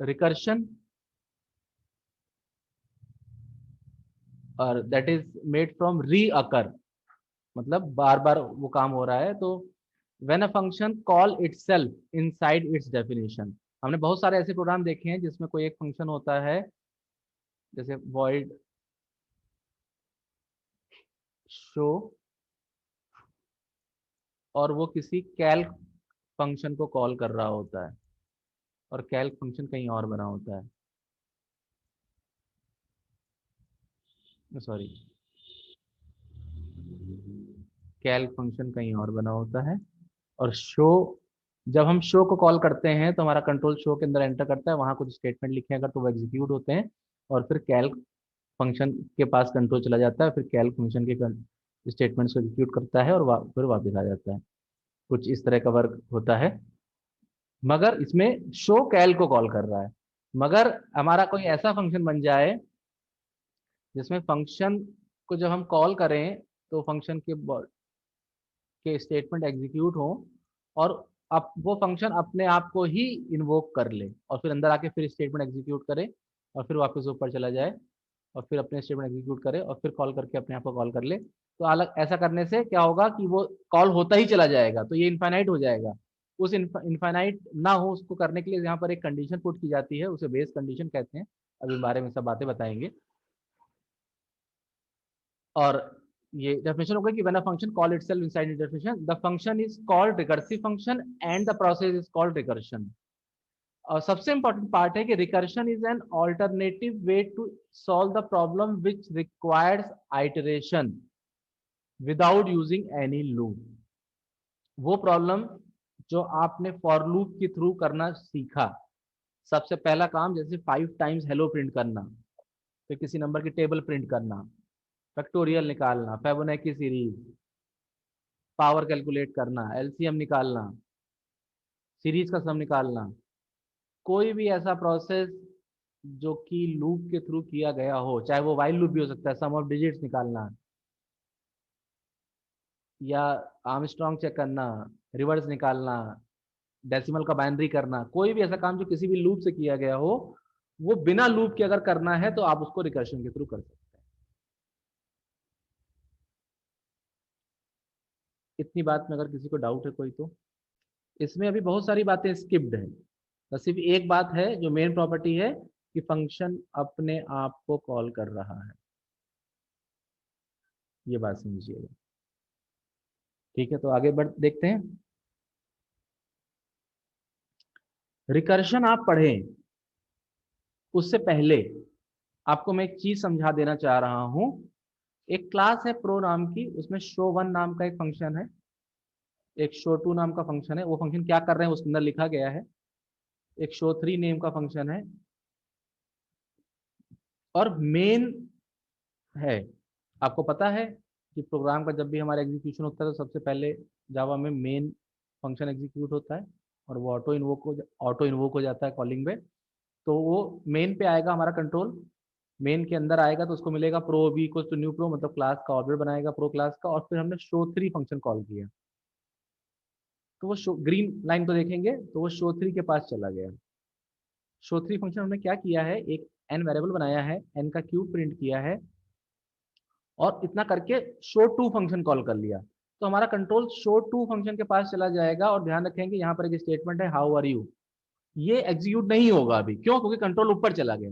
Recursion और that is made from री अकर, मतलब बार बार वो काम हो रहा है। तो when a function call itself inside it's definition, हमने बहुत सारे ऐसे प्रोग्राम देखे हैं जिसमें कोई एक फंक्शन होता है, जैसे void शो, और वो किसी कैल्क फंक्शन को कॉल कर रहा होता है, और कैल्क फंक्शन कहीं और बना होता है, सॉरी, कैल्क फंक्शन कहीं और बना होता है। और शो, जब हम शो को कॉल करते हैं तो हमारा कंट्रोल शो के अंदर एंटर करता है, वहां कुछ स्टेटमेंट लिखे हैं अगर तो वो एग्जीक्यूट होते हैं, और फिर कैल्क फंक्शन के पास कंट्रोल चला जाता है, फिर कैल्क फंक्शन के स्टेटमेंट्स को एग्जीक्यूट करता है और फिर वापस आ जाता है। कुछ इस तरह का वर्क होता है, मगर इसमें शो कैल को कॉल कर रहा है। मगर हमारा कोई ऐसा फंक्शन बन जाए जिसमें फंक्शन को जब हम कॉल करें तो फंक्शन के स्टेटमेंट एग्जीक्यूट हो, और अब वो फंक्शन अपने आप को ही इन्वोक कर ले और फिर अंदर आके फिर स्टेटमेंट एग्जीक्यूट करे और फिर वापस ऊपर चला जाए और फिर अपने स्टेटमेंट एग्जीक्यूट करे और फिर कॉल करके अपने आप को कॉल कर ले, तो अलग ऐसा करने से क्या होगा कि वो कॉल होता ही चला जाएगा, तो ये इनफाइनाइट हो जाएगा। उस इनफाइनाइट ना हो उसको करने के लिए यहाँ पर एक कंडीशन पुट की जाती है, उसे बेस कंडीशन कहते हैं। अभी बारे में सब बातें बताएंगे। और ये डेफिनेशन हो गई कि when a function call itself inside the definition, the function is called recursive function and the process is called recursion. और सबसे इंपॉर्टेंट पार्ट है कि recursion is an alternative way to solve the problem which requires iteration without using any loop. वो problem जो आपने for loop के through करना सीखा, सबसे पहला काम जैसे 5 टाइम्स हेलो प्रिंट करना, फिर किसी नंबर की टेबल प्रिंट करना, फैक्टोरियल निकालना, फेबोनेकी सीरीज, पावर कैलकुलेट करना, एलसीएम निकालना, सीरीज का सम निकालना, कोई भी ऐसा प्रोसेस जो कि लूप के थ्रू किया गया हो, चाहे वो वाइल लूप भी हो सकता है, सम ऑफ डिजिट्स निकालना या आर्मस्ट्रॉन्ग चेक करना, रिवर्स निकालना, डेसिमल का बाइनरी करना, कोई भी ऐसा काम जो किसी भी लूप से किया गया हो, वो बिना लूप के अगर करना है तो आप उसको रिकर्शन के थ्रू कर सकते हैं। इतनी बात में अगर किसी को डाउट है कोई तो, इसमें अभी बहुत सारी बातें स्किप्ड है, बस सिर्फ एक बात है जो मेन प्रॉपर्टी है कि फंक्शन अपने आप को कॉल कर रहा है, ये बात समझिएगा। ठीक है, तो आगे बढ़ देखते हैं। रिकर्शन आप पढ़ें उससे पहले आपको मैं एक चीज समझा देना चाह रहा हूं। एक क्लास है प्रो नाम की, उसमें शो वन नाम का एक फंक्शन है, एक शो टू नाम का फंक्शन है। वो फंक्शन क्या कर रहे हैं उसके अंदर लिखा गया है। एक शो थ्री नेम का फंक्शन है, और मेन है। आपको पता है कि प्रोग्राम का जब भी हमारा एग्जीक्यूशन होता है तो सबसे पहले जावा में मेन फंक्शन एग्जीक्यूट होता है, और वो ऑटो इन्वोक हो जाता है कॉलिंग में। तो वो मेन पे आएगा हमारा कंट्रोल, मेन के अंदर आएगा तो उसको मिलेगा pro B equal to new pro, मतलब क्लास का ऑब्जेक्ट बनाएगा प्रो क्लास का, और फिर हमने शो थ्री फंक्शन कॉल किया, तो वो शो ग्रीन लाइन को देखेंगे तो वो शो थ्री के पास चला गया। शो थ्री फंक्शन हमने क्या किया है, एक एन वेरिएबल बनाया है, एन का क्यूब प्रिंट किया है, और इतना करके शो टू फंक्शन कॉल कर लिया, तो हमारा कंट्रोल शो टू फंक्शन के पास चला जाएगा। और ध्यान रखेंगे यहाँ पर एक स्टेटमेंट है हाउ आर यू, ये एग्जीक्यूट नहीं होगा अभी, क्यों? क्योंकि कंट्रोल ऊपर चला गया।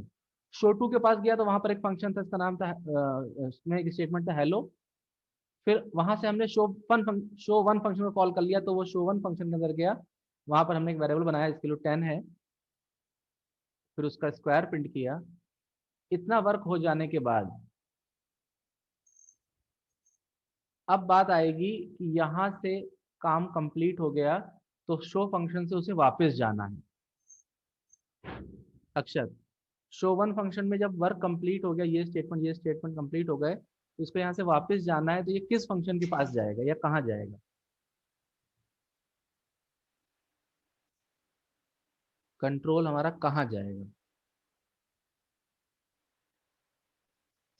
शो टू के पास गया तो वहां पर एक फंक्शन था, इसका नाम था उसमें एक स्टेटमेंट था हेलो, फिर वहां से हमने शो वन फंक्शन को कॉल कर लिया, तो वो शो वन फंक्शन के अंदर गया, वहां पर हमने एक वेरिएबल बनाया इसके लिए 10 है, फिर उसका स्क्वायर प्रिंट किया। इतना वर्क हो जाने के बाद अब बात आएगी कि यहाँ से काम कंप्लीट हो गया, तो शो फंक्शन से उसे वापस जाना है। अक्षर, शो वन फंक्शन में जब वर्क कंप्लीट हो गया, ये स्टेटमेंट कंप्लीट हो गए, तो इसको यहाँ से वापस जाना है, तो ये किस फंक्शन के पास जाएगा या कहाँ जाएगा? कंट्रोल हमारा कहाँ जाएगा?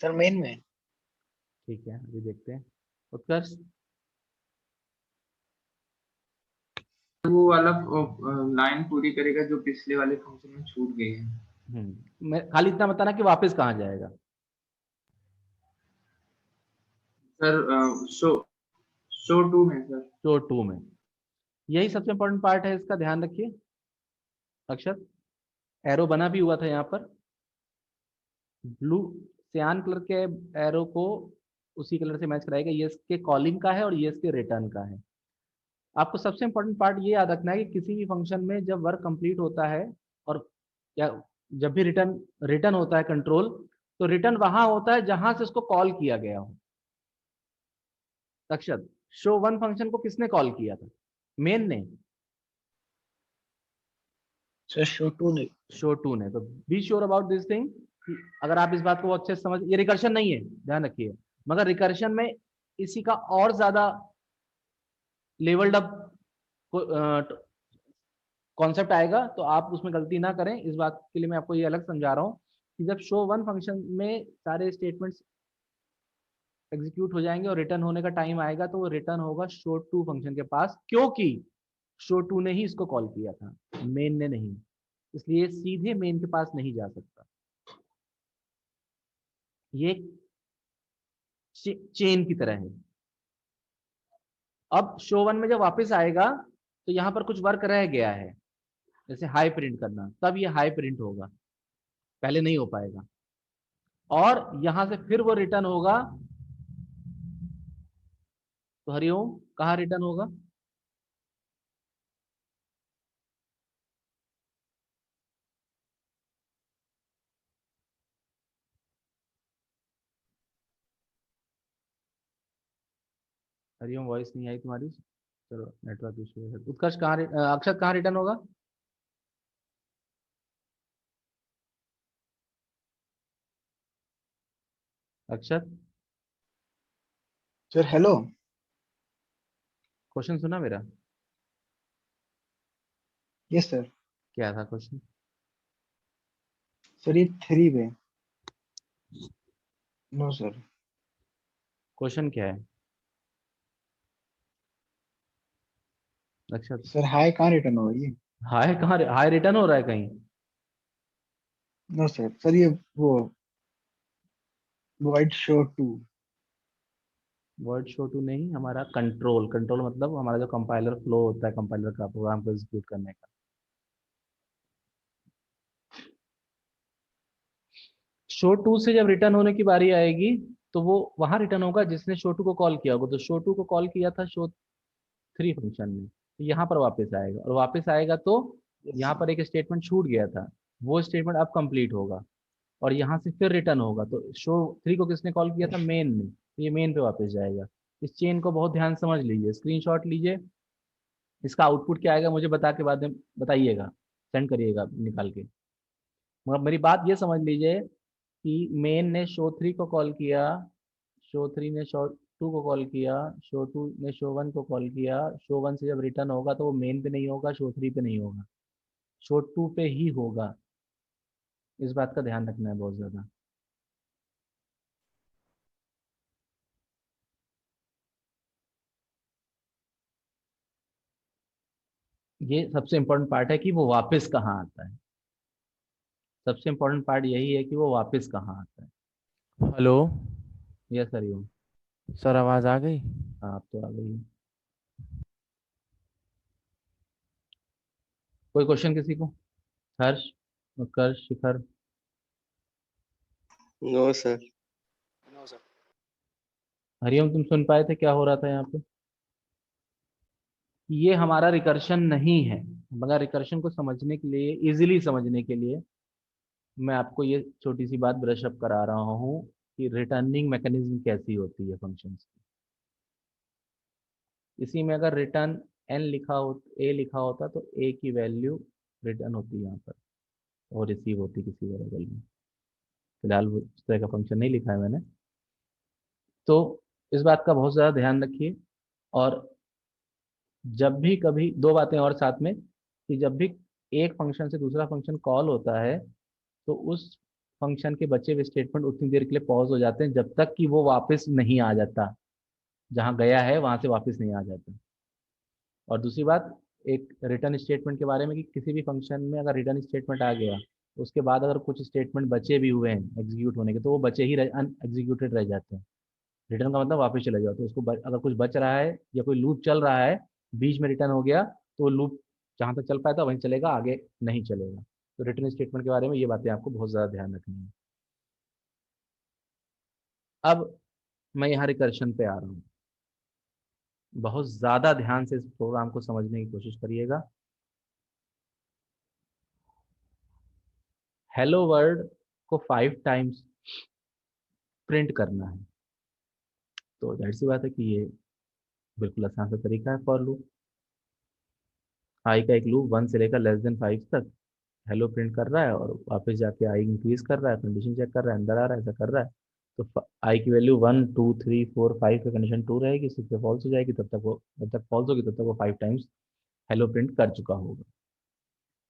सर मेन में। ठीक है, अभी देखते हैं। उत्कर्ष, वो वाला लाइन पूरी करेगा जो पिछले वाले फंक्शन में छूट गई है। मैं खाली इतना बताना कि वापस कहाँ जाएगा। सर शो 2 में सर। शो 2 में यही सबसे इंपॉर्टेंट पार्ट है, इसका ध्यान रखिए। अक्षत एरो बना भी हुआ था यहाँ पर, ब्लू सियान कलर के एरो को उसी कलर से मैच कराएगा। ये इसके कॉलिंग का है और ये इसके रिटर्न का है। आपको सबसे इंपॉर्टेंट पार्ट ये याद रखना है कि किसी भी फंक्शन में जब वर्क कंप्लीट होता है और या जब भी रिटर्न रिटर्न होता है कंट्रोल, तो रिटर्न वहां होता है जहां से उसको कॉल किया गया हो। अक्षत शो 1 फंक्शन को किसने कॉल किया था? मेन ने? सर शो 2 ने। शो 2 ने। तो be sure about this thing. अगर आप इस बात को अच्छे से समझ, ये रिकर्शन नहीं है, ध्यान रखिए। मगर रिकर्शन में इसी का और ज्यादा लेवल्ड अप कॉन्सेप्ट आएगा, तो आप उसमें गलती ना करें। इस बात के लिए मैं आपको ये अलग समझा रहा हूँ कि जब शो 1 फंक्शन में सारे स्टेटमेंट्स एग्जीक्यूट हो जाएंगे और रिटर्न होने का टाइम आएगा, तो वो रिटर्न होगा शो 2 फंक्शन के पास, क्योंकि शो 2 ने ही इसको कॉल किया था, मेन ने नहीं। इसलिए सीधे मेन के पास नहीं जा सकता। ये चेन की तरह है। अब शो 1 में जब वापस आएगा तो यहाँ पर कुछ वर्क रह गया है, जैसे हाई प्रिंट करना, तब ये हाई प्रिंट होगा, पहले नहीं हो पाएगा। और यहां से फिर वो रिटर्न होगा, तो हरिओम कहाँ रिटर्न होगा? हरिओम वॉइस नहीं आई तुम्हारी, चलो नेटवर्क इशू है। उत्कर्ष कहाँ अक्षत कहाँ रिटर्न होगा? अक्षत सर हेलो। क्वेश्चन सुना मेरा? Yes sir. क्या था क्वेश्चन? सर ये 3 पे। No sir. क्वेश्चन क्या है अक्षत? सर हाई कहाँ रिटर्न होगा ये? हाई कहाँ, हाई रिटर्न हो रहा है कहीं? No sir. सर ये वो white show 2। Word show two नहीं, हमारा कंट्रोल। कंट्रोल मतलब हमारा जो कंपाइलर फ्लो होता है, कंपाइलर का प्रोग्राम को एग्जीक्यूट करने का। शो 2 से जब रिटर्न होने की बारी आएगी, तो वो वहां रिटर्न होगा जिसने शो 2 को कॉल किया होगा। तो शो 2 को कॉल किया था शो 3 फंक्शन में, तो यहाँ पर वापस आएगा। और वापस आएगा तो यस यहाँ सर। पर एक स्टेटमेंट छूट गया था, वो स्टेटमेंट अब कंप्लीट होगा और यहाँ से फिर रिटर्न होगा। तो शो 3 को किसने कॉल किया था? मेन ने। तो ये मेन पे वापस जाएगा। इस चेन को बहुत ध्यान से समझ लीजिए, स्क्रीनशॉट लीजिए। इसका आउटपुट क्या आएगा मुझे बता के बाद में बताइएगा, सेंड करिएगा निकाल के। मगर मेरी बात ये समझ लीजिए कि मेन ने शो 3 को कॉल किया, शो 3 ने शो 2 को कॉल किया, शो 2 ने शो 1 को कॉल किया। शो 1 से जब रिटर्न होगा तो वो मेन पे नहीं होगा, शो 3 पे नहीं होगा, शो 2 पे ही होगा। इस बात का ध्यान रखना है बहुत ज़्यादा। ये सबसे इम्पोर्टेंट पार्ट है कि वो वापस कहाँ आता है। सबसे इम्पोर्टेंट पार्ट यही है कि वो वापस कहाँ आता है। Hello yes sir you. Sir, आवाज़ आ गई? हाँ आप तो आ गई। कोई क्वेश्चन किसी को? हर्ष, उत्कर्ष, शिखर? No sir. हरिओम तुम सुन पाए थे क्या हो रहा था यहाँ पे? ये हमारा रिकर्शन नहीं है, मगर रिकर्शन को समझने के लिए, इजीली समझने के लिए मैं आपको ये छोटी सी बात ब्रश अप करा रहा हूँ कि रिटर्निंग मैकेनिज्म कैसी होती है फंक्शंस की। इसी में अगर रिटर्न एन लिखा हो, ए लिखा होता, तो ए की वैल्यू रिटर्न होती है यहाँ पर और रिसीव होती किसी वेरिएबल में। फिलहाल वो इस तरह का फंक्शन नहीं लिखा है मैंने। तो इस बात का बहुत ज़्यादा ध्यान रखिए। और जब भी कभी दो बातें और साथ में, कि जब भी एक फंक्शन से दूसरा फंक्शन कॉल होता है, तो उस फंक्शन के बचे हुए स्टेटमेंट उतनी देर के लिए पॉज हो जाते हैं जब तक कि वो वापस नहीं आ जाता, जहां गया है वहां से वापस नहीं आ जाता। और दूसरी बात, एक रिटर्न स्टेटमेंट के बारे में कि किसी भी फंक्शन में अगर रिटर्न स्टेटमेंट आ गया उसके बाद अगर कुछ स्टेटमेंट बचे भी हुए हैं एग्जीक्यूट होने के तो वो बचे ही अनएग्जीक्यूटेड रह जाते हैं। रिटर्न का मतलब वापस चले जाओ, तो उसको अगर कुछ बच रहा है या कोई लूप चल रहा है बीच में रिटर्न हो गया तो लूप जहाँ तक चल पाया था वहीं चलेगा, आगे नहीं चलेगा। तो रिटर्न स्टेटमेंट के बारे में ये बातें आपको बहुत ज़्यादा ध्यान रखनी है। अब मैं यहाँ रिकर्शन पे आ रहा हूँ। बहुत ज़्यादा ध्यान से इस प्रोग्राम को समझने की कोशिश करिएगा। हेलो वर्ल्ड को 5 टाइम्स प्रिंट करना है, तो जाहिर सी बात है कि ये बिल्कुल आसान सा तरीका है फॉर लूप। आई का एक लूप 1 से लेकर <5 तक हेलो प्रिंट कर रहा है और वापस जाके आई इंक्रीज कर रहा है, कंडीशन चेक कर रहा है, अंदर आ रहा है, ऐसा कर रहा है। तो आई की वैल्यू 1 2 3 4 5 पे कंडीशन 2 रहेगी, 6 पे फॉल्स हो जाएगी, जब तक फॉल्स होगी तब तक वो 5 टाइम्स हेलो प्रिंट कर चुका होगा।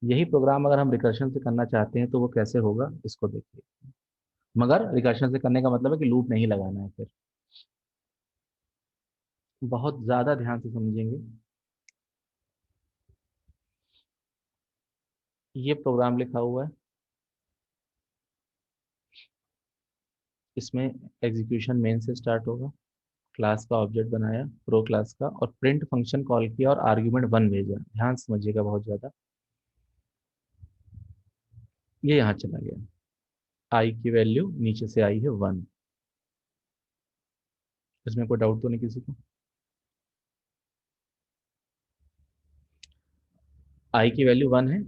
यही प्रोग्राम अगर हम रिकर्शन से करना चाहते हैं तो वो कैसे होगा इसको देखिए। मगर रिकर्शन से करने का मतलब है कि लूप नहीं लगाना है। फिर बहुत ज़्यादा ध्यान से समझेंगे। ये प्रोग्राम लिखा हुआ है, इसमें एग्जीक्यूशन मेन से स्टार्ट होगा। क्लास का ऑब्जेक्ट बनाया प्रो क्लास का और प्रिंट फंक्शन कॉल किया और आर्ग्यूमेंट 1 भेजा। ध्यान से समझिएगा बहुत ज़्यादा। ये यहाँ चला गया, आई की वैल्यू नीचे से आई है 1। इसमें कोई डाउट तो नहीं किसी को? आई की वैल्यू 1 है,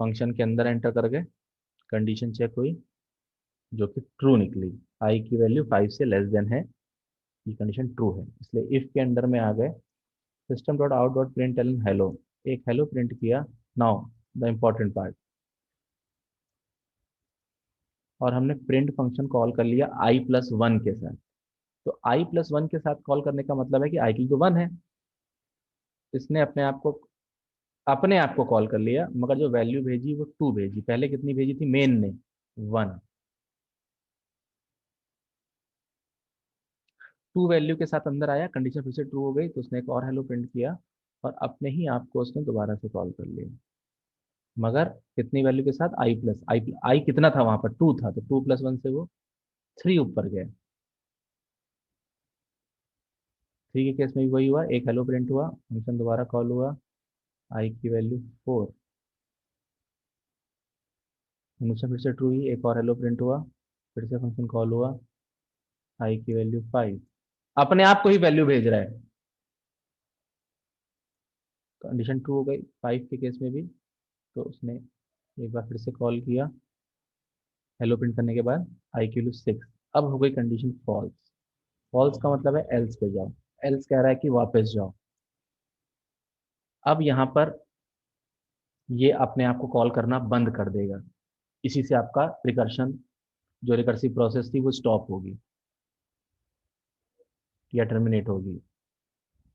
फंक्शन के अंदर एंटर कर गए, कंडीशन चेक हुई जो कि ट्रू निकली। आई की वैल्यू 5 से लेस देन है, ये कंडीशन ट्रू है, इसलिए इफ के अंदर में आ गए। System dot out dot print hello, एक हेलो प्रिंट किया। नाउ द इम्पॉर्टेंट पार्ट, और हमने प्रिंट फंक्शन कॉल कर लिया i+1 के साथ। तो i+1 के साथ कॉल करने का मतलब है कि आई की तो 1 है, इसने अपने आप को कॉल कर लिया, मगर जो वैल्यू भेजी वो 2 भेजी। पहले कितनी भेजी थी मेन ने? 1। 2 वैल्यू के साथ अंदर आया, कंडीशन फिर से ट्रू हो गई तो उसने एक और हेलो प्रिंट किया और अपने ही आप को उसने दोबारा से कॉल कर लिया, मगर कितनी वैल्यू के साथ? आई कितना था वहां पर? 2 था, तो 2+1 से वो 3 ऊपर गए। 3 के केस में भी वही हुआ, एक हेलो प्रिंट हुआ, फंक्शन दोबारा कॉल हुआ, आई की वैल्यू 4, कंडीशन फिर से ट्रू हुई, एक और हेलो प्रिंट हुआ, फिर से फंक्शन कॉल हुआ, आई की वैल्यू 5। अपने आप को ही वैल्यू भेज रहा है, कंडीशन ट्रू हो गई 5 के केस में भी। तो उसने एक बार फिर से कॉल किया हेलो प्रिंट करने के बाद, आई की वैल्यू 6। अब हो गई कंडीशन फॉल्स। फॉल्स का मतलब है एल्स पे जाओ, एल्स कह रहा है कि वापस जाओ। अब यहाँ पर ये अपने आप को कॉल करना बंद कर देगा, इसी से आपका रिकर्शन, जो रिकर्सिव प्रोसेस थी वो स्टॉप होगी या टर्मिनेट होगी।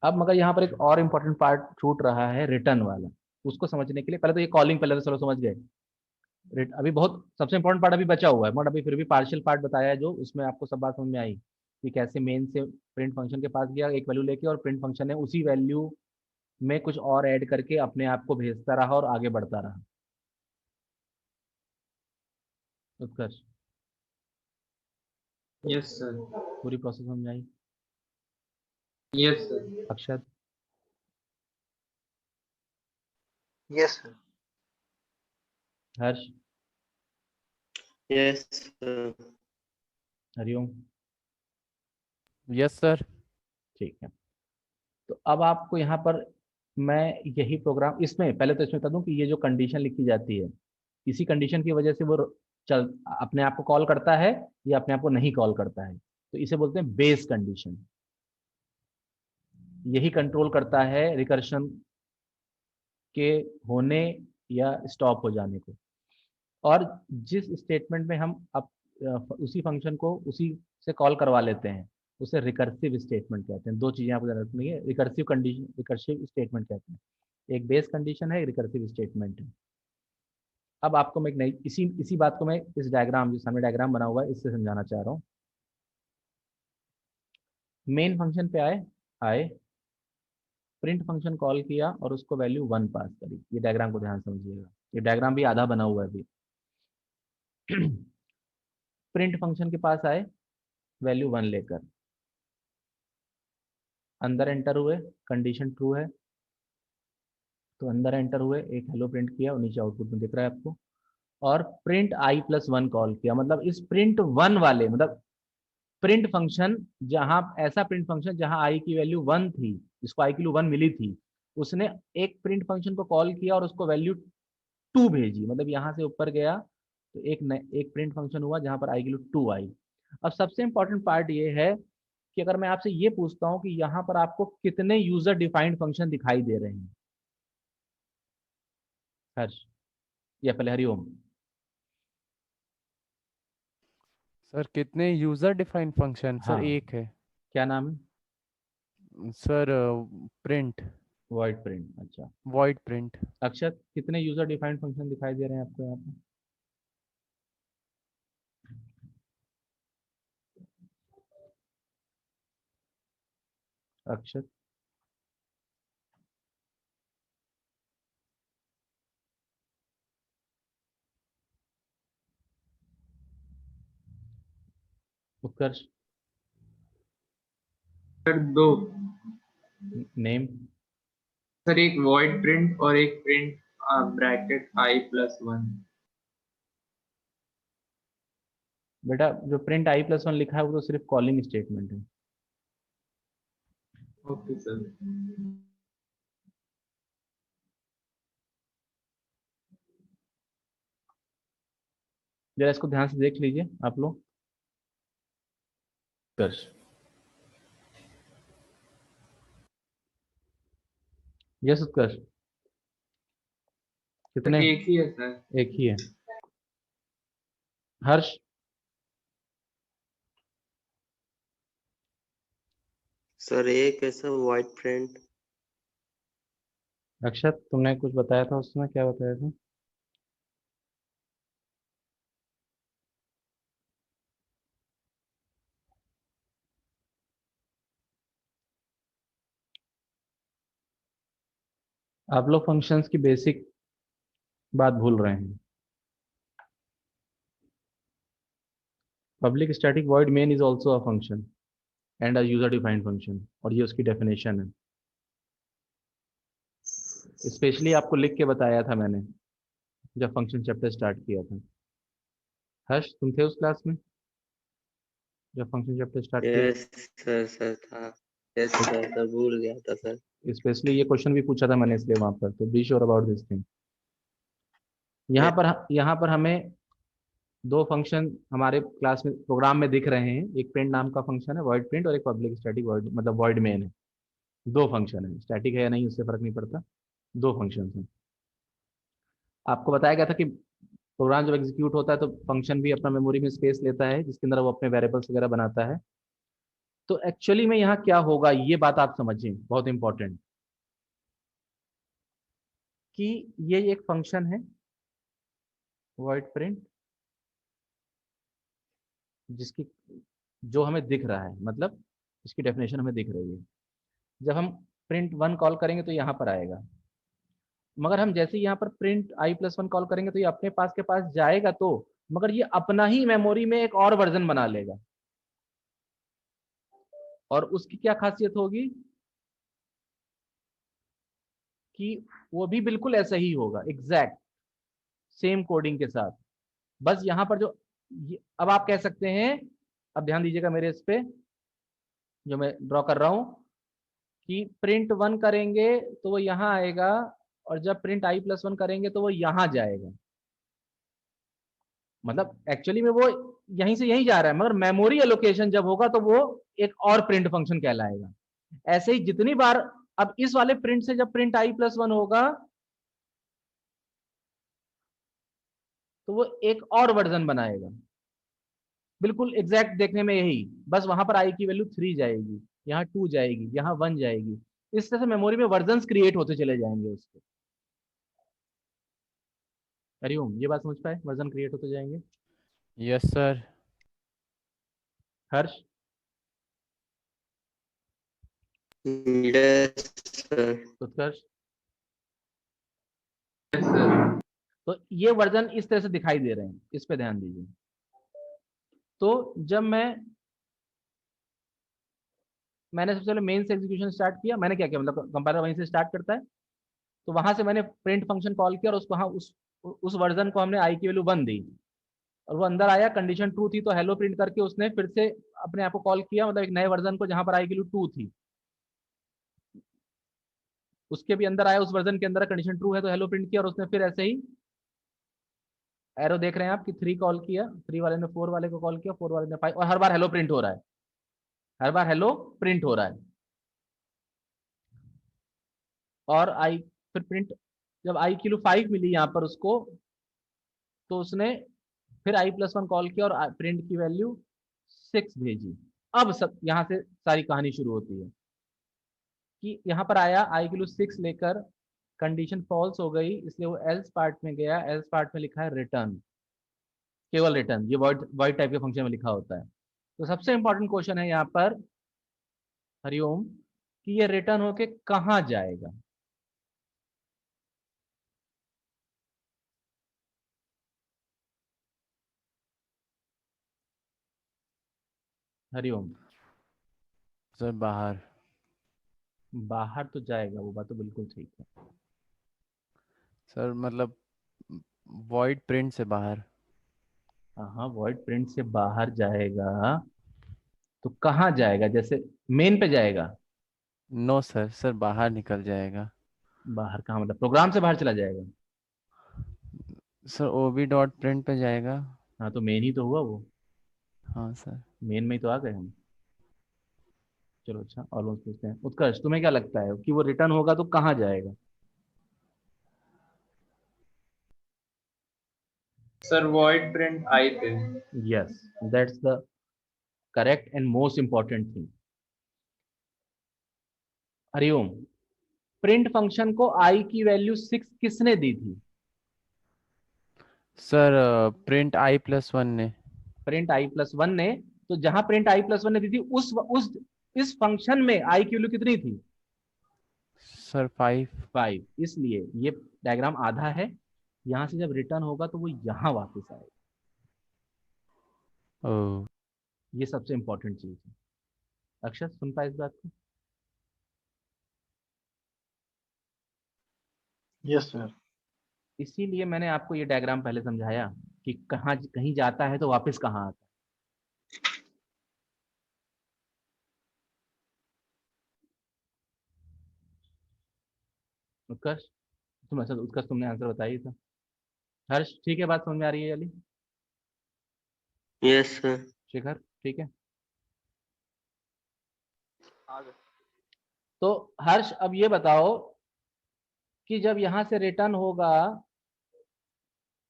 अब मगर यहाँ पर एक और इम्पोर्टेंट पार्ट छूट रहा है, रिटर्न वाला। उसको समझने के लिए पहले तो ये कॉलिंग पहले तो चलो समझ गए। अभी बहुत सबसे इंपॉर्टेंट पार्ट अभी बचा हुआ है, बट अभी फिर भी पार्शियल पार्ट बताया है जो उसमें आपको सब बात समझ में आई कि कैसे मेन से प्रिंट फंक्शन के पास गया एक वैल्यू लेके, और प्रिंट फंक्शन ने उसी वैल्यू में कुछ और ऐड करके अपने आप को भेजता रहा और आगे बढ़ता रहा। Utkarsh, yes sir. पूरी प्रोसेस समझ आई? Yes sir. Akshat, yes sir. Harsh, yes sir. Hariom? Yes sir. ठीक है, तो अब आपको यहाँ पर मैं यही प्रोग्राम, इसमें पहले तो इसमें बता दूं कि ये जो कंडीशन लिखी जाती है, इसी कंडीशन की वजह से वो चल अपने आप को कॉल करता है या अपने आप को नहीं कॉल करता है, तो इसे बोलते हैं बेस कंडीशन। यही कंट्रोल करता है रिकर्शन के होने या स्टॉप हो जाने को। और जिस स्टेटमेंट में हम उसी फंक्शन को उसी से कॉल करवा लेते हैं उसे रिकर्सिव स्टेटमेंट कहते हैं। दो चीजें आपको ध्यान रखनी है, रिकर्सिव कंडीशन, रिकर्सिव स्टेटमेंट कहते हैं। एक बेस कंडीशन है, एक रिकर्सिव स्टेटमेंट है। अब आपको मैं एक नई इसी इसी बात को मैं इस डायग्राम, जो सामने डायग्राम बना हुआ है, इससे समझाना चाह रहा हूँ। मेन फंक्शन पे आए, प्रिंट फंक्शन कॉल किया और उसको वैल्यू 1 पास करी। ये डायग्राम को ध्यान से समझिएगा, ये डायग्राम भी आधा बना हुआ है अभी। प्रिंट फंक्शन के पास आए वैल्यू 1 लेकर, अंदर एंटर हुए, कंडीशन ट्रू है तो अंदर एंटर हुए, एक हेलो प्रिंट किया और नीचे आउटपुट में दिख रहा है आपको। और प्रिंट i+1 कॉल किया, मतलब इस प्रिंट 1 वाले, मतलब प्रिंट फंक्शन जहां, ऐसा प्रिंट फंक्शन जहां i की वैल्यू 1 थी, जिसको i की वैल्यू 1 मिली थी, उसने एक प्रिंट फंक्शन को कॉल किया और उसको वैल्यू 2 भेजी। मतलब यहां से ऊपर गया तो एक प्रिंट फंक्शन हुआ जहां पर i की वैल्यू 2 आई। अब सबसे इंपॉर्टेंट पार्ट ये है कि अगर मैं आपसे ये पूछता हूं कि यहाँ पर आपको कितने यूजर डिफाइंड फंक्शन दिखाई दे रहे हैं, हर्ष या पहले हरिओम? सर कितने यूजर डिफाइंड फंक्शन? सर हाँ, एक है क्या नाम है? Sir, print, void print. अच्छा, वॉइड प्रिंट। अक्षत कितने यूजर डिफाइंड फंक्शन दिखाई दे रहे हैं आपको यहाँ पे? अक्षत, उत्कर्ष, सर दो। नेम? सर एक वॉइड प्रिंट और एक प्रिंट ब्रैकेट i+1। बेटा जो प्रिंट i+1 लिखा है वो तो सिर्फ कॉलिंग स्टेटमेंट है। Okay sir. जरा इसको ध्यान से देख लीजिए आप लोग। उत्कर्ष, यस उत्कर्ष, कितने? एक ही है सर। एक ही है। हर्ष? सर एक है सर वाइट प्रिंट। अक्षत तुमने कुछ बताया था उसमें, क्या बताया था? आप लोग फंक्शंस की बेसिक बात भूल रहे हैं। Public static void main is also a function and a user defined function, और ये उसकी डेफिनेशन है। स्पेशली आपको लिख के बताया था मैंने जब फंक्शन चैप्टर स्टार्ट किया था। हर्ष तुम थे उस क्लास में जब फंक्शन चैप्टर स्टार्ट किया? यस सर, सर था। यस सर, सर भूल गया था सर। स्पेशली ये क्वेश्चन भी पूछा था मैंने इसलिए वहां पर, तो be sure about this thing. यहाँ पर हमें दो फंक्शन हमारे क्लास में, प्रोग्राम में दिख रहे हैं। एक प्रिंट नाम का फंक्शन है वॉइड प्रिंट, और एक पब्लिक स्टैटिक वॉइड, मतलब वॉइड मेन है। दो फंक्शन है, स्टैटिक है या नहीं उससे फर्क नहीं पड़ता, दो फंक्शन हैं। आपको बताया गया था कि प्रोग्राम जब एग्जीक्यूट होता है तो फंक्शन भी अपना मेमोरी में स्पेस लेता है जिसके अंदर वो अपने वेरिएबल्स वगैरह बनाता है। तो एक्चुअली में यहाँ क्या होगा, ये बात आप समझें, बहुत इंपॉर्टेंट, कि ये एक फंक्शन है वॉइड प्रिंट, जिसकी, जो हमें दिख रहा है, मतलब इसकी डेफिनेशन हमें दिख रही है। जब हम प्रिंट 1 कॉल करेंगे तो यहाँ पर आएगा, मगर हम जैसे यहाँ पर प्रिंट i+1 कॉल करेंगे तो ये अपने पास के पास जाएगा तो, मगर ये अपना ही मेमोरी में एक और वर्जन बना लेगा। और उसकी क्या खासियत होगी कि वो भी बिल्कुल ऐसा ही होगा, एग्जैक्ट सेम कोडिंग के साथ। बस यहाँ पर जो अब आप कह सकते हैं, अब ध्यान दीजिएगा मेरे इस पे जो मैं ड्रॉ कर रहा हूं, कि प्रिंट 1 करेंगे तो वो यहाँ आएगा, और जब प्रिंट i+1 करेंगे तो वो यहाँ जाएगा। मतलब एक्चुअली में वो यहीं से यहीं जा रहा है, मगर मेमोरी एलोकेशन जब होगा तो वो एक और प्रिंट फंक्शन कहलाएगा। ऐसे ही जितनी बार, अब इस वाले प्रिंट से जब प्रिंट i+1 होगा तो वो एक और वर्जन बनाएगा, बिल्कुल एग्जैक्ट देखने में यही, बस वहां पर i की वैल्यू 3 जाएगी, यहाँ 2 जाएगी, यहाँ 1 जाएगी। इस तरह से मेमोरी में वर्जन क्रिएट होते चले जाएंगे उसके। हरिओम, ये बात समझ पाए, वर्जन क्रिएट होते जाएंगे? Yes sir. Harsh? Yes sir. Utkarsh? Yes sir. तो ये वर्जन इस तरह से दिखाई दे रहे हैं, इस पे ध्यान दीजिए। तो जब मैंने सबसे पहले मेन से एग्जीक्यूशन स्टार्ट किया, मैंने क्या किया, मतलब कंपाइलर वहीं से स्टार्ट करता है, तो वहां से मैंने प्रिंट फंक्शन कॉल किया और उसको, हाँ, उस वर्जन को हमने आई की वैल्यू 1 दी, और वो अंदर आया, कंडीशन ट्रू थी तो हेलो प्रिंट करके उसने फिर से अपने आप को कॉल किया, मतलब एक नए वर्जन को जहां पर आई की वैल्यू 2 थी, उसके भी अंदर आया, उस वर्जन के अंदर कंडीशन ट्रू है तो हेलो प्रिंट किया, और उसने फिर ऐसे ही एरो देख रहे हैं आप कि 3 कॉल किया, 3 वाले ने 4 वाले को कॉल किया, 4 वाले ने 5, और हर बार हेलो प्रिंट हो रहा है, हर बार हेलो प्रिंट हो रहा है। और आई फिर प्रिंट, जब आई की वैल्यू 5 मिली यहाँ पर उसको, तो उसने फिर i+1 कॉल किया और प्रिंट की वैल्यू 6 भेजी। अब सब यहाँ से सारी कहानी शुरू होती है कि यहाँ पर आया, आई की वैल्यू 6 लेकर कंडीशन फॉल्स हो गई, इसलिए वो एल्स पार्ट में गया, एल्स पार्ट में लिखा है रिटर्न, केवल रिटर्न, ये वॉइड टाइप के फंक्शन में लिखा होता है। तो सबसे इंपॉर्टेंट क्वेश्चन है यहाँ पर, हरिओम, कि ये रिटर्न होके कहाँ जाएगा। हरिओम? सर बाहर। बाहर तो जाएगा, वो बात तो बिल्कुल ठीक है। सर मतलब वॉइड प्रिंट से बाहर। हाँ, वॉइड प्रिंट से बाहर जाएगा, तो कहाँ जाएगा, जैसे मेन पे जाएगा? नो सर, सर बाहर निकल जाएगा। बाहर कहाँ, मतलब प्रोग्राम से बाहर चला जाएगा? सर ओबी डॉट प्रिंट पे जाएगा। हाँ, तो मेन ही तो हुआ वो, हाँ सर। मेन में ही तो आ गए हम। चलो अच्छा, ऑलमोस्ट पूछते हैं। उत्कर्ष, तुम्हें क्या लगता है कि वो रिटर्न होगा तो कहाँ जाएगा? सर वॉइड प्रिंट आई पे। Yes, that's the correct and most important thing. Hariom, print function को आई की वैल्यू 6 किसने दी थी? सर प्रिंट i+1 ने। प्रिंट i+1 ने। तो जहां प्रिंट i+1 ने दी थी, उस इस फंक्शन में आई की वैल्यू कितनी थी? सर 5। 5। इसलिए ये डायग्राम आधा है, यहां से जब रिटर्न होगा तो वो यहां वापस आएगा। ओ। ये सबसे इंपॉर्टेंट चीज है। अक्षर, सुन पाए इस बात को? Yes sir. इसीलिए मैंने आपको ये डायग्राम पहले समझाया कि कहाँ कहीं जाता है तो वापस कहाँ आता है। उत्कर्ष, तुम ऐसा, उत्कर्ष तुमने आंसर बताई था। हर्ष, ठीक है, बात समझ में आ रही है? अली? Yes sir. शिखर, ठीक है? तो हर्ष, अब ये बताओ कि जब यहां से रिटर्न होगा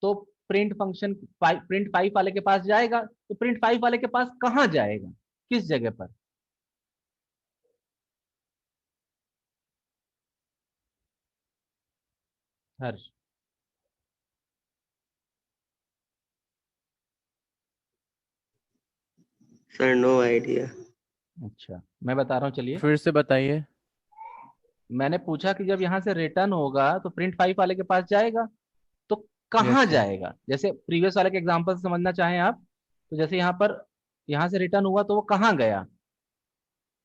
तो प्रिंट फंक्शन प्रिंट 5 वाले के पास जाएगा, तो प्रिंट 5 वाले के पास कहां जाएगा, किस जगह पर? हर्ष? Sir no idea. अच्छा, मैं बता रहा हूँ, चलिए। फिर से बताइए। मैंने पूछा कि जब यहां से रिटर्न होगा तो प्रिंट 5 वाले के पास जाएगा, तो कहाँ यस सर। जाएगा? जैसे प्रीवियस वाले के एग्जांपल से समझना चाहें आप, तो जैसे यहाँ पर, यहाँ से रिटर्न हुआ तो वो कहाँ गया?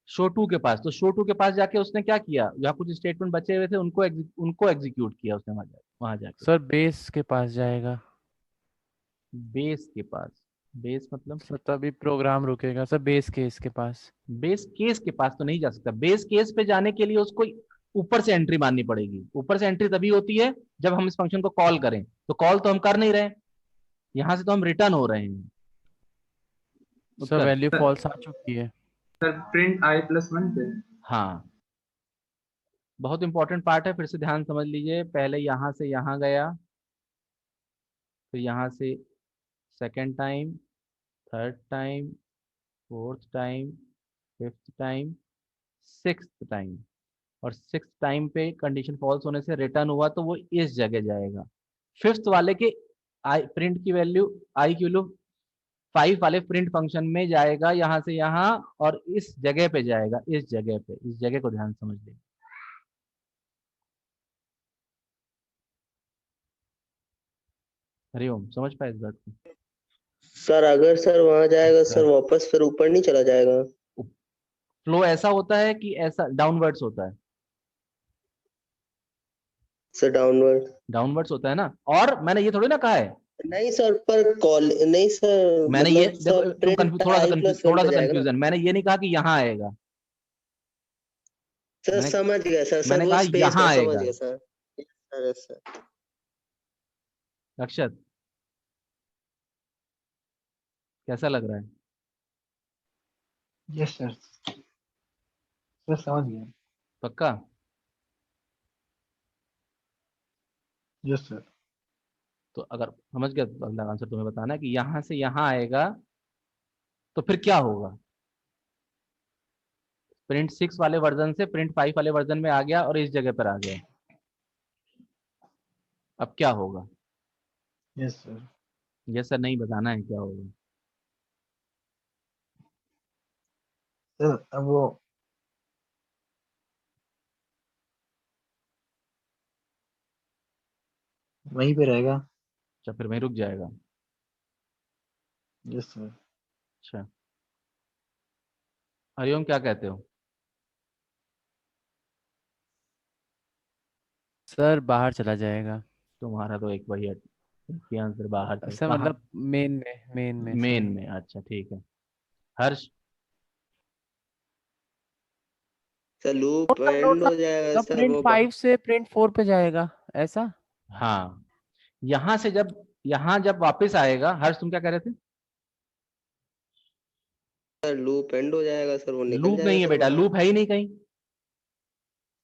शो टू के पास। तो शो टू के पास जाके उसने क्या किया, जहाँ कुछ स्टेटमेंट बचे हुए थे उनको एग्जीक्यूट किया उसने वहां जाके। सर बेस के पास जाएगा। बेस के पास? बेस मतलब? सर तभी प्रोग्राम रुकेगा सर, बेस केस के पास। बेस केस के पास तो नहीं जा सकता। बेस केस पे जाने के लिए उसको ऊपर से एंट्री मारनी पड़ेगी। ऊपर से एंट्री तभी होती है जब हम इस फंक्शन को कॉल करें, तो कॉल तो हम कर नहीं रहे, यहां से तो हम रिटर्न हो रहे हैं। सर उत्कर्ष? वैल्यू फॉल्स आ चुकी है। सर प्रिंट i+1 पे। हाँ, बहुत इंपॉर्टेंट पार्ट है, फिर से ध्यान समझ लीजिए। पहले यहां से यहां गया, फिर यहां से second time, third time, fourth time, fifth time, sixth time, और सिक्स टाइम पे कंडीशन फॉल्स होने से रिटर्न हुआ तो वो इस जगह जाएगा। फिफ्थ वाले के आई प्रिंट की वैल्यू, आई की वैल्यू 5 वाले प्रिंट फंक्शन में जाएगा, यहां से यहां, और इस जगह पे जाएगा, इस जगह पे, इस जगह को ध्यान समझ लीजिए। हरिओम, समझ पाए इस बात को? सर अगर सर वहां जाएगा सर वापस फिर ऊपर नहीं चला जाएगा? फ्लो ऐसा होता है कि ऐसा डाउनवर्ड्स होता है? Sir downward. डाउनवर्ड्स होता है ना। और मैंने ये थोड़ी ना कहा है, नहीं सर पर कॉल नहीं सर, मैंने ये मतलब देखो सर तुम प्रिंट थोड़ा सा आई कंफ्यूज, प्लस वन पे जाएगा ना? कंफ्यूजन, मैंने ये नहीं कहा कि यहाँ आएगा। सर मैंने समझ गया सर, सर मैंने वो कहा स्पेस यहाँ में समझ आएगा। गया सर। सर सर अक्षत, कैसा लग रहा है? यस सर, सर समझ गया। पक्का? Yes sir. तो अगर समझ गया तो अगला आंसर तुम्हें बताना है कि यहाँ से यहाँ आएगा तो फिर क्या होगा। प्रिंट 6 वाले वर्जन से प्रिंट 5 वाले वर्जन में आ गया और इस जगह पर आ गया, अब क्या होगा? Yes sir. ये सर नहीं बताना है क्या होगा। सर अब वो वहीं पे रहेगा। अच्छा, फिर वहीं रुक जाएगा। Yes sir. अच्छा, हरिओम क्या कहते हो? सर बाहर चला जाएगा। तुम्हारा तो एक वही आंसर बाहर था, सर कहाँ? मतलब मेन में मेन सर। में, अच्छा ठीक है। हर्ष? सर लूप एंड हो जाएगा तो सर प्रिंट वो 5 से प्रिंट 4 पे जाएगा ऐसा? हाँ, यहाँ से जब यहाँ जब वापस आएगा, हर्ष तुम क्या कह रहे थे? सर लूप एंड हो जाएगा सर, वो निकल लूप जाएगा नहीं है सर बेटा, बाहर। लूप है ही नहीं कहीं।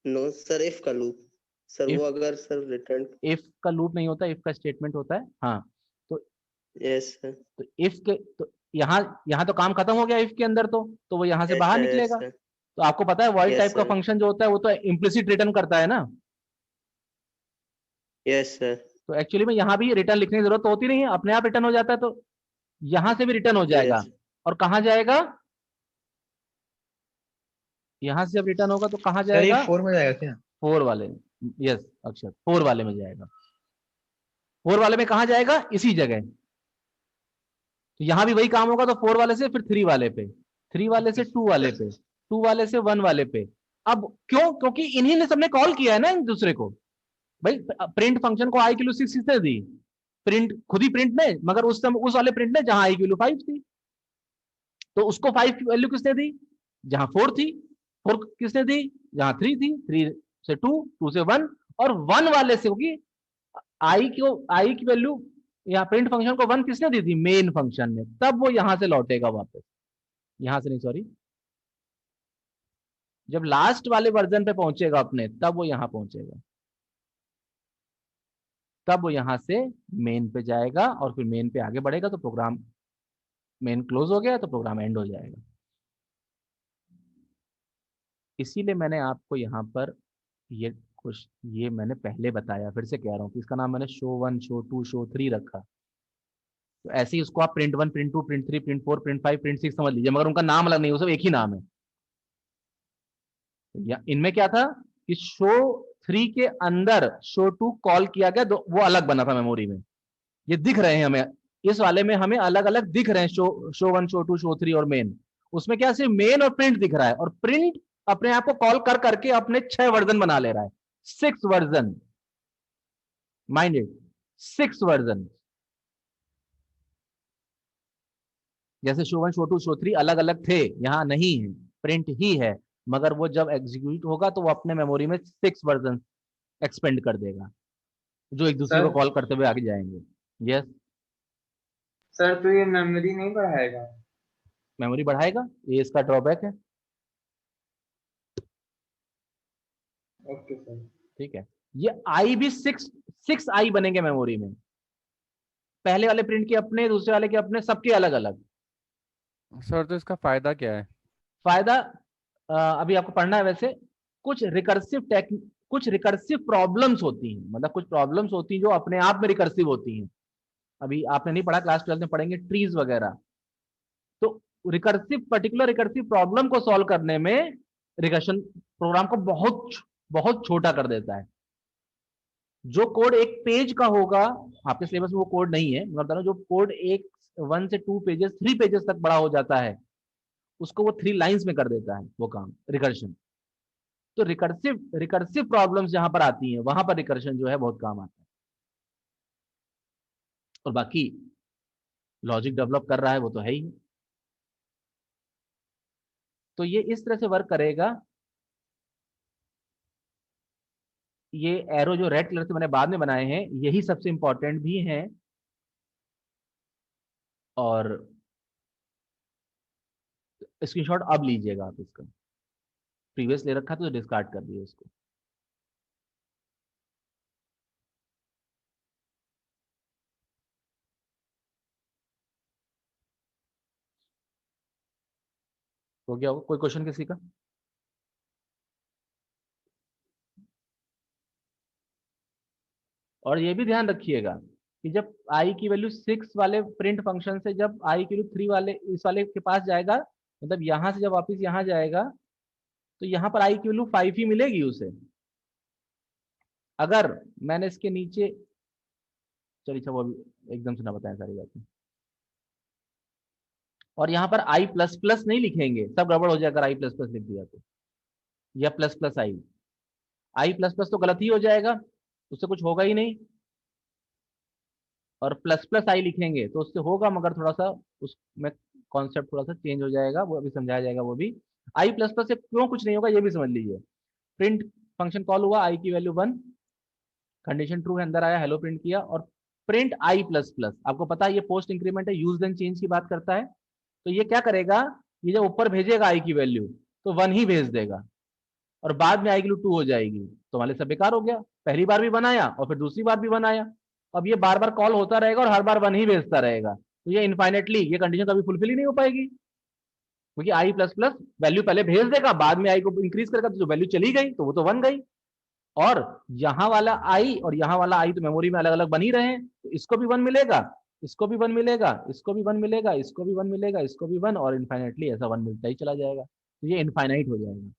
नो सर, इफ का लूप सर, वो इफ अगर सर रिटर्न। इफ का लूप नहीं होता, इफ का स्टेटमेंट होता है। हाँ, तो यस सर। इफ के तो यहाँ यहाँ तो काम खत्म हो गया इफ के अंदर, तो वो यहाँ से यस बाहर सर। यस निकलेगा। सर। तो आपको पता है वॉइड यस टाइप का सर। फंक्शन जो होता है वो तो इम्प्लिसिट रिटर्न करता है ना। Yes sir. तो एक्चुअली में यहाँ भी रिटर्न लिखने की जरूरत तो होती नहीं है, अपने आप रिटर्न हो जाता है। तो यहाँ से भी रिटर्न हो जाएगा। यस। और कहाँ जाएगा? यहाँ से जब रिटर्न होगा तो कहाँ सर ये जाएगा? 4 में जाएगा क्या? 4 वाले। यस अक्षर, 4 वाले में जाएगा। 4 वाले में कहाँ जाएगा? इसी जगह। तो यहाँ भी वही काम होगा, तो 4 वाले से फिर 3 वाले पे, 3 वाले से 2 वाले पे, 2 वाले से 1 वाले पे। अब क्यों? क्योंकि इन्हीं ने सबने कॉल किया है ना एक दूसरे को। भाई प्रिंट फंक्शन को आई की वैल्यू 6 किसने दी? प्रिंट खुद ही प्रिंट ने, मगर उस समय उस वाले प्रिंट ने जहां आई की वैल्यू 5 थी। तो उसको 5 की वैल्यू किसने दी? जहां 4 थी। 4 किसने दी? जहां 3 थी। 3 से 2, 2 से 1, और 1 वाले से, क्योंकि आई की वैल्यू यहाँ प्रिंट फंक्शन को 1 किसने दी थी? मेन फंक्शन ने। तब वो यहां से लौटेगा वापस, यहां से नहीं सॉरी, जब लास्ट वाले वर्जन पे पहुंचेगा अपने, तब वो यहां पहुंचेगा। तब वो यहां से मेन पे जाएगा और फिर मेन पे आगे बढ़ेगा, तो प्रोग्राम मेन क्लोज हो गया तो प्रोग्राम एंड हो जाएगा। इसीलिए मैंने आपको यहाँ पर ये कुछ ये मैंने पहले बताया, फिर से कह रहा हूँ कि इसका नाम मैंने शो 1 शो 2 शो 3 रखा। तो ऐसे ही उसको आप print 1 print 2 print 3 print 4 print 5 print 6 समझ लीजिए, मगर उनका नाम अलग नहीं, वो सब एक ही नाम है। या इनमें क्या था कि शो 3 के अंदर शो 2 कॉल किया गया, वो अलग बना था मेमोरी में। ये दिख रहे हैं हमें, इस वाले में हमें अलग अलग दिख रहे हैं, शो 1 शो 2 शो 3 और मेन। उसमें क्या सिर्फ मेन और प्रिंट दिख रहा है, और प्रिंट अपने आप को कॉल कर करके अपने 6 वर्जन बना ले रहा है। 6 वर्जन, माइंड इट, 6 वर्जन। जैसे शो 1 शो 2 शो 3 अलग अलग थे, यहां नहीं है, प्रिंट ही है। मगर वो जब एग्जीक्यूट होगा तो वो अपने मेमोरी में 6 वर्जन एक्सपेंड कर देगा, जो एक दूसरे को सर कॉल करते हुए आगे जाएंगे। यस, सर तो ये मेमोरी नहीं बढ़ाएगा? मेमोरी बढ़ाएगा, ये इसका ड्रॉबैक है। Okay sir. ठीक है, ये आई भी 6 आई बनेंगे मेमोरी में। पहले वाले प्रिंट के अपने, दूसरे वाले के अपने, सबके अलग अलग। सर तो इसका फायदा क्या है? फायदा अभी आपको पढ़ना है वैसे। कुछ रिकर्सिव प्रॉब्लम्स होती हैं, मतलब कुछ प्रॉब्लम्स होती हैं जो अपने आप में रिकर्सिव होती हैं। अभी आपने नहीं पढ़ा, क्लास 12 में पढ़ेंगे, ट्रीज वगैरह। तो पर्टिकुलर रिकर्सिव प्रॉब्लम को सॉल्व करने में रिकर्शन प्रोग्राम को बहुत बहुत छोटा कर देता है। जो कोड एक पेज का होगा, आपके सिलेबस में वो कोड नहीं है, मैं बता रहा हूं, जो कोड एक 1 से 2 पेजेस 3 पेजेस तक बड़ा हो जाता है, उसको वो 3 लाइंस में कर देता है वो काम, रिकर्शन। तो रिकर्सिव रिकर्सिव प्रॉब्लम्स जहां पर आती हैं वहां पर रिकर्शन जो है बहुत काम आता है। और बाकी लॉजिक डेवलप कर रहा है वो तो है ही। तो ये इस तरह से वर्क करेगा। ये एरो जो रेड कलर से मैंने बाद में बनाए हैं यही सबसे इंपॉर्टेंट भी हैं, और स्क्रीनशॉट अब लीजिएगा आप इसका, प्रीवियस ले रखा था तो डिस्कार्ड कर दिए उसको। हो गया होगा, कोई क्वेश्चन किसी का? और ये भी ध्यान रखिएगा कि जब आई की वैल्यू 6 वाले प्रिंट फंक्शन से जब आई की वैल्यू 3 वाले इस वाले के पास जाएगा, मतलब यहां से जब वापस यहां जाएगा तो यहां पर आई की वैल्यू 5 ही मिलेगी उसे। अगर मैंने इसके नीचे, चलिए अच्छा वो अभी एकदम से ना बताएं सारी बातें, और यहां पर आई प्लस प्लस नहीं लिखेंगे, सब गड़बड़ हो जाएगा अगर आई प्लस प्लस लिख दिया तो, या प्लस प्लस आई प्लस प्लस तो गलत ही हो जाएगा, उससे कुछ होगा ही नहीं। और प्लस प्लस आई लिखेंगे तो उससे होगा, मगर थोड़ा सा उसमें कॉन्सेप्ट थोड़ा सा चेंज हो जाएगा, वो अभी समझाया जाएगा वो भी। आई प्लस प्लस से क्यों कुछ नहीं होगा ये भी समझ लीजिए। प्रिंट फंक्शन कॉल हुआ, आई की वैल्यू 1, कंडीशन ट्रू है, अंदर आया, हेलो प्रिंट किया, और प्रिंट आई प्लस प्लस, आपको पता है ये पोस्ट इंक्रीमेंट है, यूज देन चेंज की बात करता है। तो ये क्या करेगा, ये जब ऊपर भेजेगा आई की वैल्यू तो 1 ही भेज देगा, और बाद में आई की वैल्यू 2 हो जाएगी, तो हमारे सब बेकार हो गया। पहली बार भी बनाया और फिर दूसरी बार भी बनाया, अब ये बार बार कॉल होता रहेगा और हर बार 1 ही भेजता रहेगा, तो ये इनफाइनेटली ये कंडीशन कभी फुलफिल ही नहीं हो पाएगी, क्योंकि आई प्लस प्लस वैल्यू पहले भेज देगा, बाद में आई को इंक्रीज करेगा, तो जो वैल्यू चली गई तो वो तो 1 गई। और यहाँ वाला आई और यहाँ वाला आई तो मेमोरी में अलग अलग बन ही रहे हैं, तो इसको भी 1 मिलेगा, इसको भी 1 मिलेगा, इसको भी 1 मिलेगा, इसको भी 1 मिलेगा, इसको भी 1, और इनफाइनेटली ऐसा 1 मिलता ही चला जाएगा, तो ये इनफाइनाइट हो जाएगा,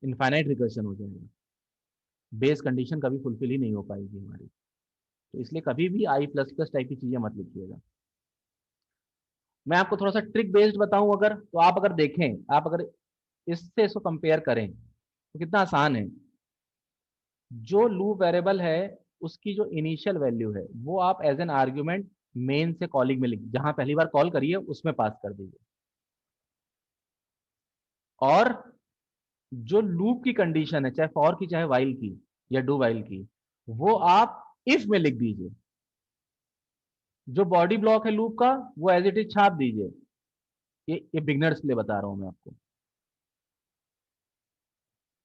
इनफाइनाइट रिकर्शन हो जाएगा, बेस कंडीशन कभी फुलफिल ही नहीं हो पाएगी हमारी। तो इसलिए कभी भी आई प्लस प्लस टाइप की चीजें मत लिखिएगा। मैं आपको थोड़ा सा ट्रिक बेस्ड बताऊं अगर, तो आप अगर देखें, आप अगर इससे इसको कंपेयर करें तो कितना आसान है। जो लूप वेरिएबल है उसकी जो इनिशियल वैल्यू है वो आप एज एन आर्ग्यूमेंट मेन से कॉलिंग में लिख, जहां पहली बार कॉल करिए उसमें पास कर दीजिए, और जो लूप की कंडीशन है, चाहे फॉर की चाहे वाइल की या डू वाइल की, वो आप इफ में लिख दीजिए। जो बॉडी ब्लॉक है लूप का वो एज इट इज छाप दीजिए। ये बिगनर्स के लिए बता रहा हूं मैं आपको।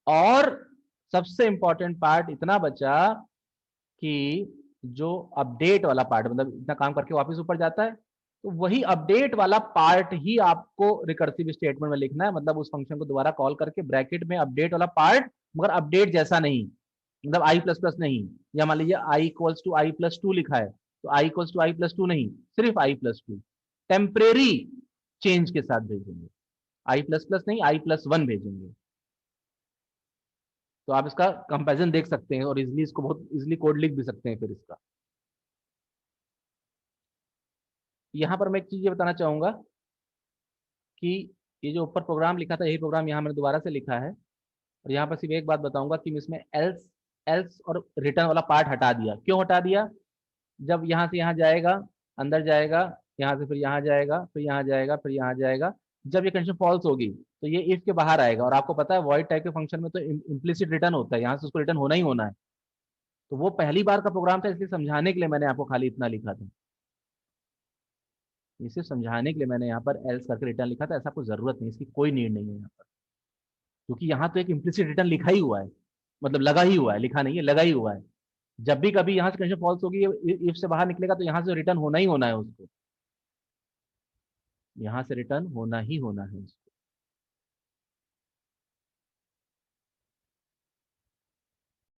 और सबसे इंपॉर्टेंट पार्ट इतना बचा कि जो अपडेट वाला पार्ट, मतलब इतना काम करके वापस ऊपर जाता है, तो वही अपडेट वाला पार्ट ही आपको रिकर्सिव स्टेटमेंट में लिखना है, मतलब उस फंक्शन को दोबारा कॉल करके ब्रैकेट में अपडेट वाला पार्ट, मगर अपडेट जैसा नहीं, मतलब आई प्लस प्लस नहीं, या मान लीजिए i equals to i plus two लिखा है तो i equals to i plus two नहीं, सिर्फ i plus two, temporary change के साथ भेजेंगे, आई प्लस प्लस नहीं, आई प्लस 1 भेजेंगे। तो आप इसका कंपैरिजन देख सकते हैं और इजिली इसको बहुत इजिली कोड लिख भी सकते हैं फिर इसका। यहां पर मैं एक चीज ये बताना चाहूंगा कि ये जो ऊपर प्रोग्राम लिखा था यही प्रोग्राम यहाँ मैंने दोबारा से लिखा है, और यहाँ पर सिर्फ एक बात बताऊंगा कि इसमें एल्स एल्स और रिटर्न वाला पार्ट हटा दिया। क्यों हटा दिया? जब यहाँ से यहाँ जाएगा, अंदर जाएगा, यहाँ से फिर यहाँ जाएगा, फिर यहाँ जाएगा, फिर यहाँ जाएगा, जब ये कंडीशन फॉल्स होगी तो ये इफ के बाहर आएगा, और आपको पता है वॉइड टाइप के फंक्शन में तो इम्प्लिसिट रिटर्न होता है, यहाँ से उसको रिटर्न होना ही होना है। तो वो पहली बार का प्रोग्राम था, इसलिए समझाने के लिए मैंने आपको खाली इतना लिखा था, इसे समझाने के लिए मैंने यहाँ पर एल्स करके रिटर्न लिखा था, ऐसा कोई जरूरत नहीं, इसकी कोई नीड नहीं है यहाँ पर, क्योंकि यहाँ तो एक इम्प्लिसिट रिटर्न लिखा ही हुआ है, मतलब लगा ही हुआ है, लिखा नहीं है, लगा ही हुआ है। जब भी कभी यहाँ से कंडीशन फॉल्स होगी, इफ से बाहर निकलेगा तो यहाँ से रिटर्न होना ही होना है उसको, यहाँ से रिटर्न होना ही होना है उसको।